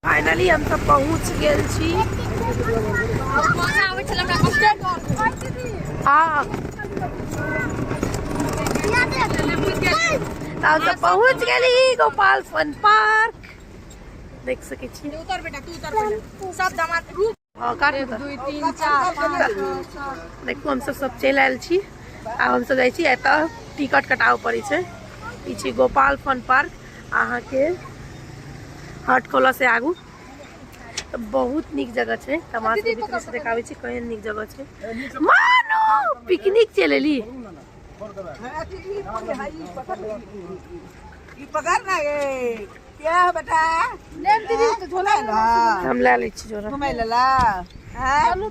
Finally हम सब पहुँच गेल छी। हाँ हम सब पहुँच गेली गोपाल फन पार्क। देख सके छी। उतर बेटा तू उतर पहले सब दामाद रुक। हां काट 2 3 4 5 देखो हम सब चल आयल छी। आ हम सब जाई छी एत टिकट कटाव पड़ी छै। ई छी गोपाल फन पार्क अहाँ के हटखोला से आगू। तो बहुत निक जगह छै। तमाश के भीतर से देखावे छी केहन निक जगह छै। मानो पिकनिक चलेली। ई पकड़ ना ये क्या है बेटा ले दीदी तो झोला है ना हम ले लै छी झोला घुमाई लेला हां।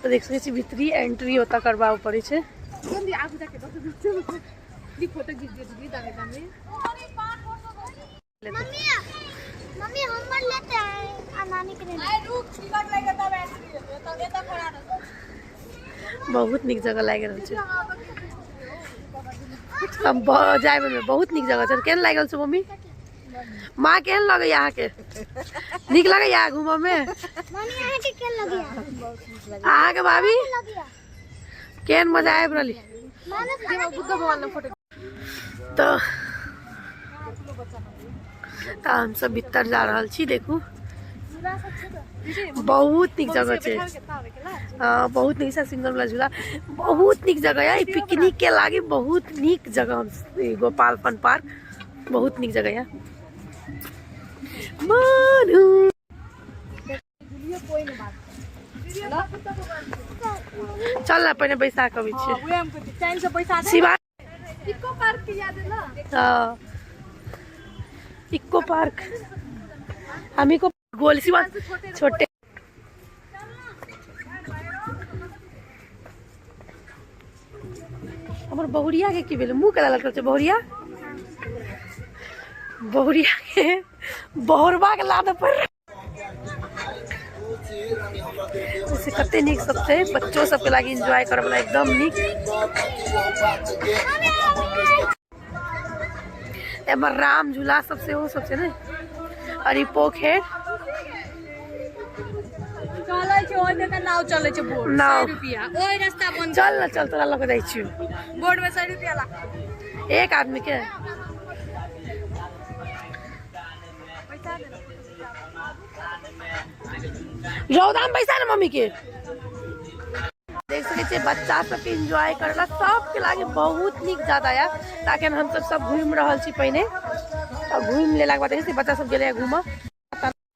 तो देख सके छी भीतरी एंट्री होता करबाव पड़ी छै। जल्दी आगू जाके दी फोटो खींच दे दीदी दागे दागे। मम्मी मम्मी हम लेते हैं नानी के लिए। आई रुक टिकट लेके तब एंट्री तो एता खड़ा रह। बहुत निक जगह लाग रहल छै। हम जाए में बहुत निक जगह छै। केहन लागल छै मम्मी? माँ केहन लगे यहाँ के? निक लगे यहाँ घूमे में? मम्मी यहाँ के केहन लगिया? अहाँ के भाभी केहन मजा आबि रहली? बुद्ध भगवान ने फोटो तो हम सब भीतर जा रहल छी। देखू बहुत निक जगह छै। हाँ बहुत निक सिंगल वाला झूला बहुत निक जगह है। पिकनिक के लागे बहुत निक जगह हम गोपाल फन पार्क बहुत निक जगह है। मानू चल ना पहले बैसा कभी छे शिवा इको पार्क के याद है ना। हाँ इको पार्क हम इको गोल शिवा छोटे हमर बहुरिया के की भेल मुंह कला लटकल छै। बहुरिया के बहुरबा के लाद पर जैसे कते निक सब छै। बच्चों सब के लागी एंजॉय करे वाला एकदम निक। एमर राम झूला सब से हो सब छै ने। और ई पोखर चले छै ओइ में नाव चले छै बोर्ड नाव। 100 रुपया ओइ रास्ता बंद चल ना चल तोरा लग जाई छी। बोर्ड में 100 रुपया ला एक आदमी के रौदा में पैसा ना मम्मी के देख सके छे। बच्चा सब के एंजॉय करला सब के लागे बहुत निक ज्यादा या ताकि हम सब घूम रहल छी। पहिने अब घूम लेला के बाद ऐसे बच्चा सब गेले घूमा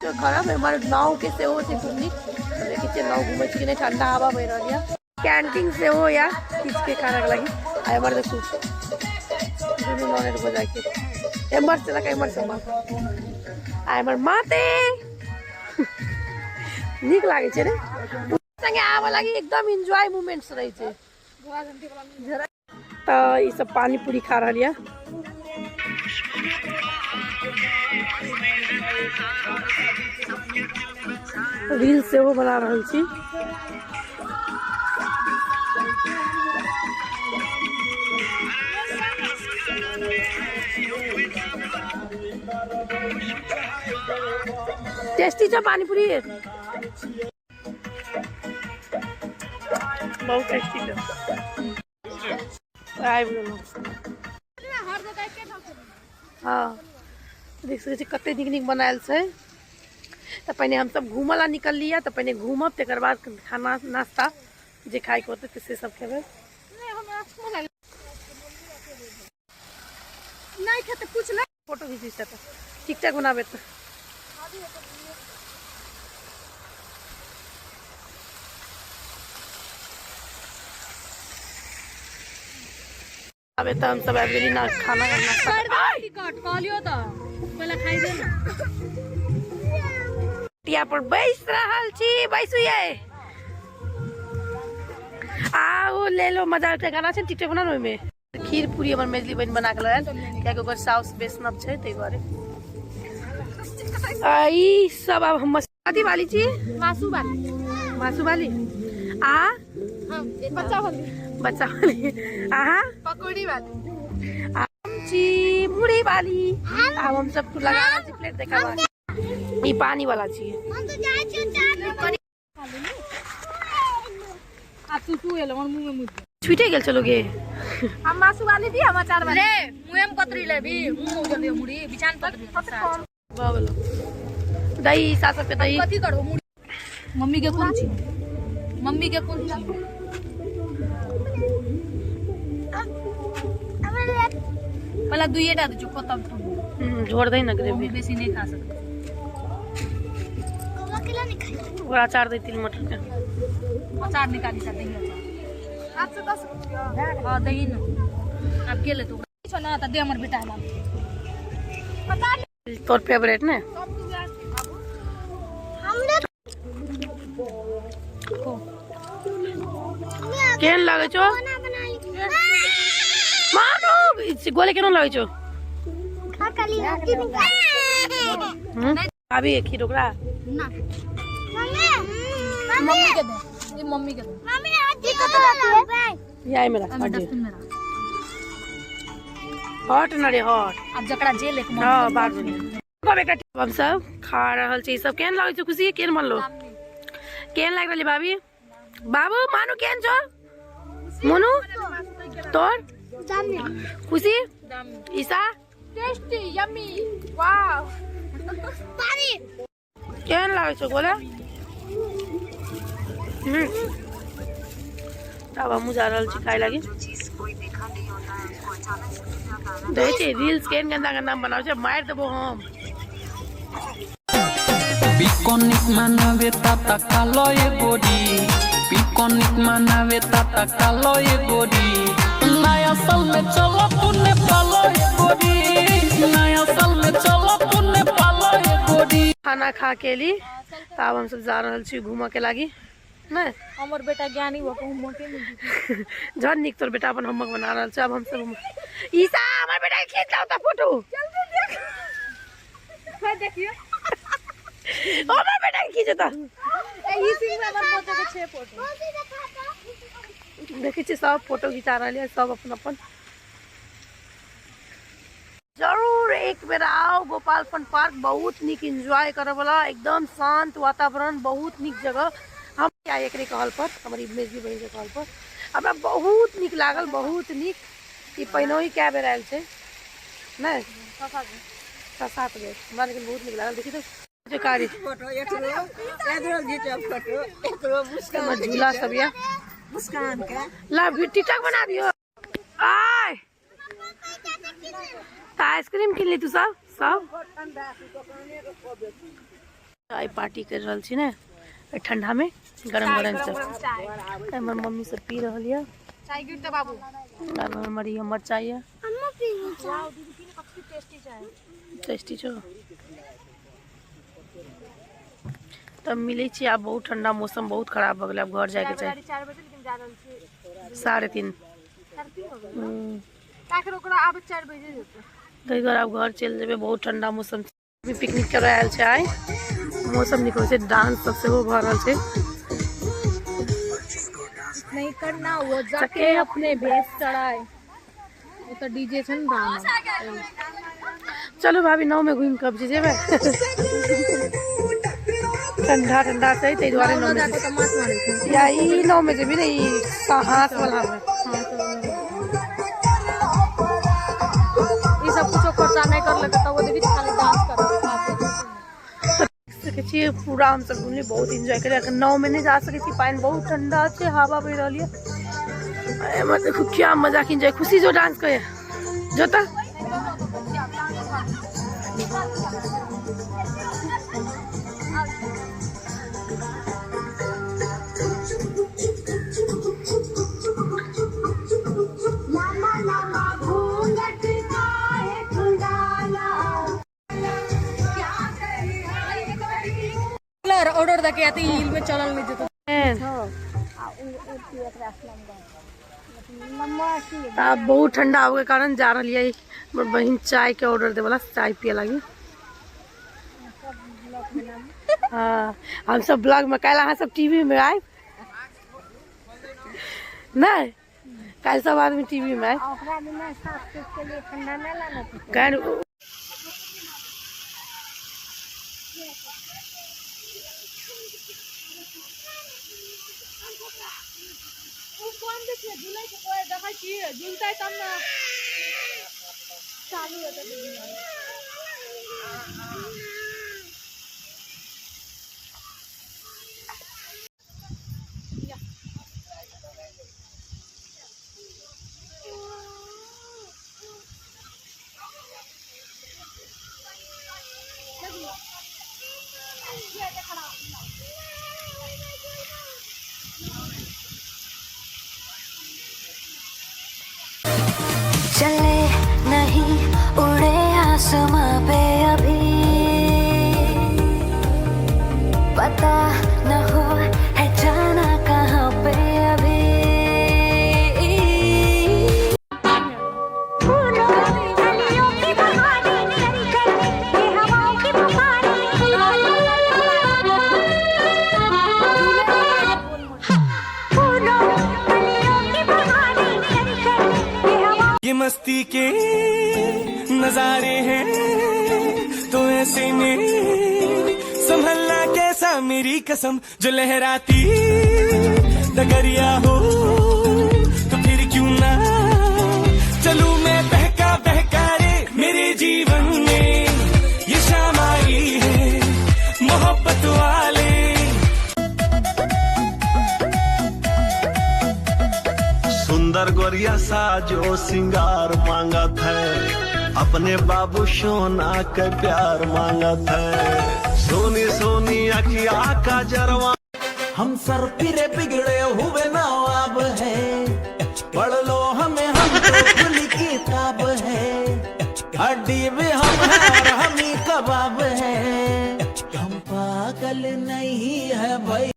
खराब हमारे नाव के से हो से घूमनी देखे छे। नाव घूमे छी ने ठंडा हवा बह रहल या कैंटीन से हो या किछ के खाना के लागी आ हमर देखू दुनु नॉन को जाके एमर से लगा एमर से आ हमर माते निक लागे छे रे। संगे आवा लागी एकदम एंजॉय मोमेंट्स रही छे। तो ई सब पानी पूरी खा रहल या। रील से वो बना रहल छी। टेस्टी छ पानी पूरी बहुत टेस्टी छ। आइ बोलो हाँ देख सके छी कते निक निक बनायल छै। तो पहले हम सब घूमला निकल लिया तो पहले घूमब तकर बाद खाना नाश्ता जे खाए के होते से सब खेबे। नहीं खेते कुछ नहीं फोटो खींच तो ठीक ठाक बनाबे तो अबे तो हम सब आबि गेली ना खाना करना टिकट कहलियो तो पहले खाई दे ना। टिया पर बैस रहल छी बैसु ये आओ ले लो मजा उठे गाना छै। टिकटॉक बना में खीर पूरी हमर मेजली बहन बना के लायल क्या ओकर साउस वैष्णव छै तै बारे आई सब अब हम शादी वाली छी। मासू वाली मासू वाली आ हां बच्चा वाली बच्चा वाली पकौड़ी वाली आमची मुड़ी वाली। अब हम सबको लगा रहे हैं प्लेट देखा हुआ ये पानी वाला चाहिए। हम तो जाए छे चाट आ तू एलो मन मुंह में मुद छुटे गेल चलोगे हम मासु वाली दी हम अचार वाली रे मुंह में पतरी लेबी मुंह में जल्दी मुड़ी बिचान पतरी बाबलो दही 7 रुपए दही कथि करबो मुड़ी मम्मी के कोन छी मम्मी के कोन छी पहला दुइएटा दे चुप तब तू जोड़ दही ना ग्रेवी बेसी नहीं खा सकते अकेला नहीं खाई और अचार दे तिल मटर के अचार निकाली सा दही अचार 810 रुपया हां दही न अब के ले तू छ ना त दे हमर बेटा ला पता तोर फेवरेट ने हमने केन लागे छो खाना बनाई मानो गोले केन लागे छो खा कली रोटी निकाल अभी एक ही टुकड़ा ना मम्मी मम्मी के दे ये मम्मी के दे मम्मी आज की कत लाती है यही मेरा हट डस्टबिन में रख हट न रे हट अब जकड़ा जेल एक हां बात सुनी को बेटा हम सब खा रहल छी सब केन लागे छो खुशी केन मन लो केन लाग रहली भाभी बाबू मानु केन छो मोनू तोर जाने खुशी ईसा टेस्टी यम्मी वाओ पानी केन लागे छो गोला तब हम जा रहल छी खाए लागी देखे छी रील्स केन गंदा गंदा बनावे छै मार देबो हम पिकनिक मनावे ताता कालो ये गोरी पिकनिक मनावे ताता कालो ये गोरी नया साल में चलो पुणे पालो ये गोरी नया साल में चलो पुणे पालो ये गोरी खाना खा के ली तब हम सब जा रहल छी घूमे के लागी ने हमर बेटा ज्ञानी हो होमवर्क नहीं जन निक तोर बेटा अपन होमवर्क बना रहल छै अब हम सब ईसा हमर बेटा के खींच लाओ त फोटो जल्दी देख हां देखियो हमर बेटा के खींचता ई सिंह में हमर फोटो के 6 फोटो देखै छी सब फोटो खिचा रहल है सब अपन अपन जरूर एक बेर आओ गोपाल फन पार्क बहुत निक एंजॉय करे वाला एकदम शांत वातावरण बहुत निक जगह हम आए एकरे कहल पर हमर इमेज भी बहिन के कहल पर हमरा बहुत निक लागल बहुत निक ई पहिनो ही क्या बेर आयल छै नै 7 बेर हमरा लेकिन बहुत निक लागल देखि तो कारी फोटो एकरो घिचा फोटो एकरो मुस्कान झूला सब या मुस्कान के ला टिकटॉक बना दियो आय आइसक्रीम किन ली तू सब चाय पार्टी कर रहल छी ने ठंडा में गरम गरम चाय हमर मम्मी सब पी रहल है चाय गिर त बाबू अब हमारी हमर चाय है अम्मा पी वाओ दीदी की काफी टेस्टी चाय टेस्टी छो तब मिले छी आब बहुत ठंडा मौसम बहुत खराब भ गेल अब घर जाए के चाहिए 4 बजे लेकिन जा रहल छी 3:30 ताकि ओकरा आब 4 बजे जेतै तो इधर अब घर चल जेबे बहुत ठंडा मौसम अभी पिकनिक कर आयल छै आइ मौसम निको छै डांस सब से हो भ रहल छै नहीं करना वो जाके अपने भेस चढ़ाए वो तो डीजे छन गाना चलो भाभी नाव में घूम कब जेबे ठंडा ठंडा छै तै दुआरे नाव में तो माछ मारे छै या ई नाव में जेबी रे ई हाथ वाला में ई सब कुछ खर्चा नहीं कर लगे तो वो देखि खाली डांस कर सके छी पूरा हम सब घूमली बहुत एंजॉय करे अगर नाव में नहीं जा सके छी पानी बहुत ठंडा छै हवा बह रहल है ए मत देखो क्या मजा की एंजॉय खुशी जो डांस करे जोता ऑर्डर दके आते हिल में चलल नहीं जतो अब बहुत ठंडा हो के कारण जा रही है बहन चाय के ऑर्डर दे वाला चाय पिए लगी हाँ हम सब ब्लॉग में कल अहाँ सब टीवी में आए नहीं कल सब आदमी टीवी में कल चले नहीं उड़े आसमां पे अभी पता न हो है जाना कहाँ पे अभी ये मस्ती के नजारे हैं तो ऐसे में संभलना कैसा मेरी कसम जो लहराती डगरिया हो तो फिर क्यों ना चलूं मैं बहका बहका रे मेरे जीवन में ये शाम आई है मोहब्बत वाले सुंदर गोरिया साजो सिंगार मांगत है अपने बाबू सोना के प्यार मांगत है सोनी सोनी अखिया का जरवा हम सर फिरे बिगड़े हुए नवाब है पढ़ लो हमें हम तो खुली किताब है हड्डी भी हम है और हम ही कबाब है हम पागल नहीं है भाई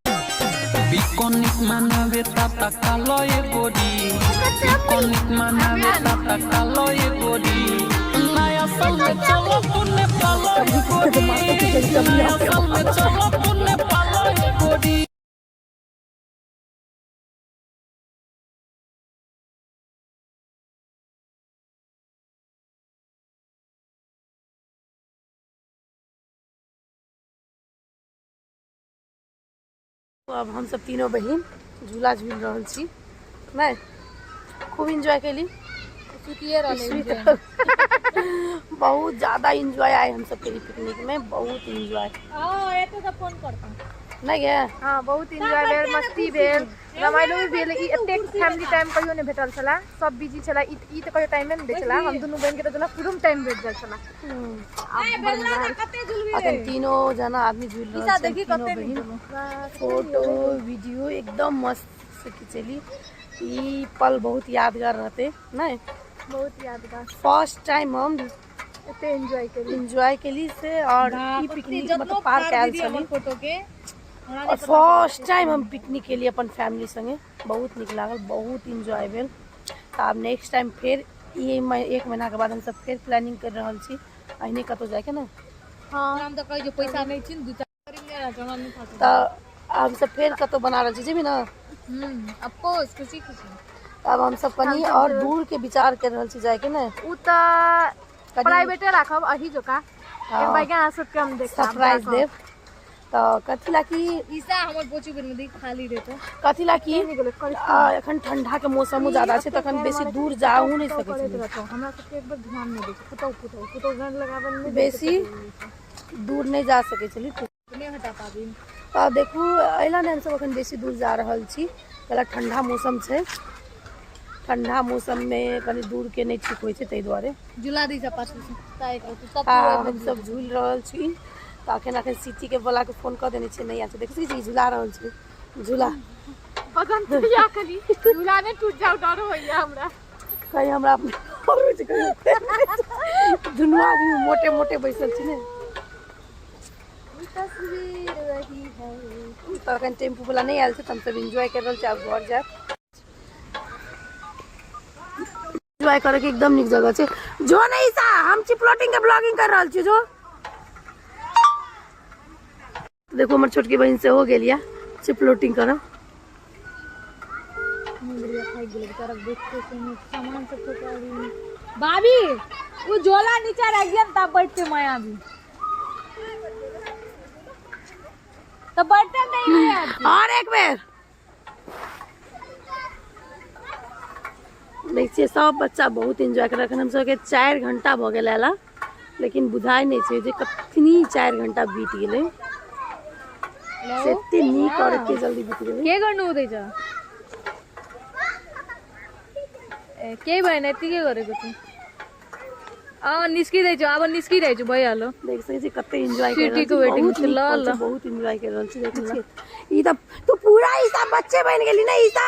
Ikonik mana beta tak kalau ye body. Ikonik mana beta tak kalau ye body. Naya sal me chalo punne palo ye body. Naya sal me chalo punne palo ye body. तो अब हम सब तीनों बहन झूला झूल रहल छी नहीं खूब इंजॉय कैली बहुत ज्यादा इंजॉय आए हम सब के पिकनिक में बहुत इंजॉय फोन करता नहीं गया हाँ बहुत इंजॉय भेल मस्ती भेल रमाइलो भी भेल ई एतेक फैमिली टाइम कहियो नहीं भेटल छला सब बिजी छला ई त कहियो टाइम नहीं छला हम दुनू बहन के त जना पूरा टाइम भेट जाय छला अखन तीनों जना आदमी झूल रहल छी तीनों बहन फोटो वीडियो एकदम मस्त से खिंचली ई पल बहुत यादगार रहते नहीं बहुत यादगार फर्स्ट टाइम हम एते एंजॉय केली से और ई पिकनिक मतलब पार्क आयल छली फोटो के और फर्स्ट टाइम हम पिकनिक के लिए अपन फैमिली संगे बहुत निक लागल बहुत इंजॉय भेल तो अब नेक्स्ट टाइम फिर ये एक महीना के बाद हम सब फिर प्लानिंग कर रहल छी अहिने कतौ जाके ना हां हम त कहि जो पैसा नहीं छिन दू चार करेंगे जमा नहीं खाता तो हम सब फिर कतौ बना रहल छी जेबी ना ऑफ कोर्स खुशी अब हम सब कनी और दूर के विचार कर रहल छी जाए के ना उ त प्राइवेटे राखब अही जोका एक बाइका आसत के हम देखब सरप्राइज देव तो कथी ला की ईसा हमर पोची बेर में खाली रहते कथी ला की एखन ठंडा के मौसम ज्यादा छै तखन बेसी दूर जाऊ नहीं सकै छी हमरा सबके एक बार ध्यान नहीं दै छै फुटो गन लगावन में बेसी दूर नहीं जा सकै छली नहीं हटा पाबी तो देखू एला ने हम सब अखन बेसी दूर जा रहल छी कला ठंडा मौसम छै ठंडा मौसम में कनी दूर के नहीं ठीक होय छै तै दुआरे झूला दी सब पास ताय कर सब हम सब झूल रहल छी तो अखन सिटी के बोला के फोन कर देने नहीं आ देख झूला रहल छी झूला बदन तुया कली झूला ने टूट जाऊ डर होइया हमरा कहीं हमरा अपने दुनू आदमी मोटे मोटे बैसल छी ने तस्वीर रही है तो अखन टेम्पू वाला नहीं आयल छै त हम सब एंजॉय कर रहल छी अब घर जाए एंजॉय करे के एकदम निक जगह छै जो नहीं सा हम चिपलोटिंग के ब्लॉगिंग कर रहल छी जो देखो हमारे छोटकी बहन से हो गेलिया चिपलोटिंग करा भाग गेले बेचारा बैठते सुने सामान सब ठोका दी भाभी वो झोला नीचे रख दिया तब बैठते माया भी तो बैठते नहीं है और एक बेर देखिए सब बच्चा बहुत एंजॉय कर रखन हम सब के 4 घंटा भ गेल आला लेकिन बुझाई नहीं छै जे कतनी 4 घंटा बीत गेले सेते नीक और के जल्दी बीत गेले के गर्नु हुँदैछ ए केही भएन यति के गरेको छु निस्किँदैछु अब निस्किरहेछु भइहाल्यो देख सके छी कते एंजॉय कर सिटीको वेटिङ छ ल ल बहुत एंजॉय कर रहल छी देख छी ई त तू पूरा ईसा बच्चे बन गेली ना ईसा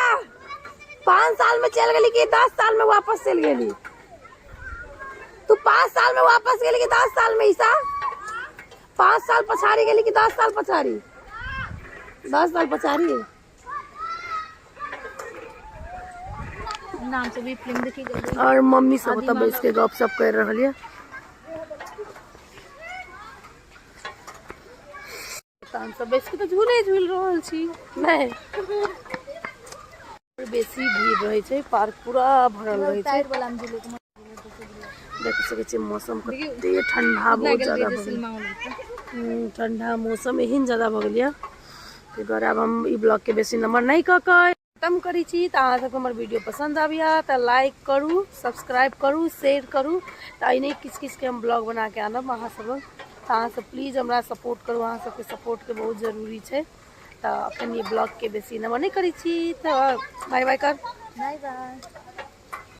5 साल में चल गेली कि 10 साल में वापस चल गेली तू 5 साल में वापस गेली कि 10 साल में ईसा 5 साल पछाड़ी गेली कि 10 साल पछाड़ी 10 साल पछाड़ी नाम से भी फिल्म देखी गई और मम्मी सब तब बैठ के गप सप कर रहल है हम सब बैठ के तो झूले झूल रहल छी नहीं बेसी भीड़ रहे छै पार्क पूरा भरल रहे छै टायर वाला में झूले देख सके छी मौसम कते ठंडा बहुत ज्यादा भ ठंडा मौसम एहन ज्यादा भ गेल ताहि दुआरे अब हम ई ब्लॉग के बेसी नंबर नहीं क के खत्म करी छी त अहाँ सबके हमर वीडियो पसंद आबिया त लाइक करू सब्सक्राइब करू शेयर करू त एने किछ किछ के हम ब्लॉग बना के आनब अहाँ सब त अहाँ सब प्लीज हमरा सपोर्ट करू अहाँ सबके सपोर्ट के बहुत जरूरी छै त अखन ये ब्लॉग के बेसी नंबर नहीं करी छी त बाय बाय कर बाय बाय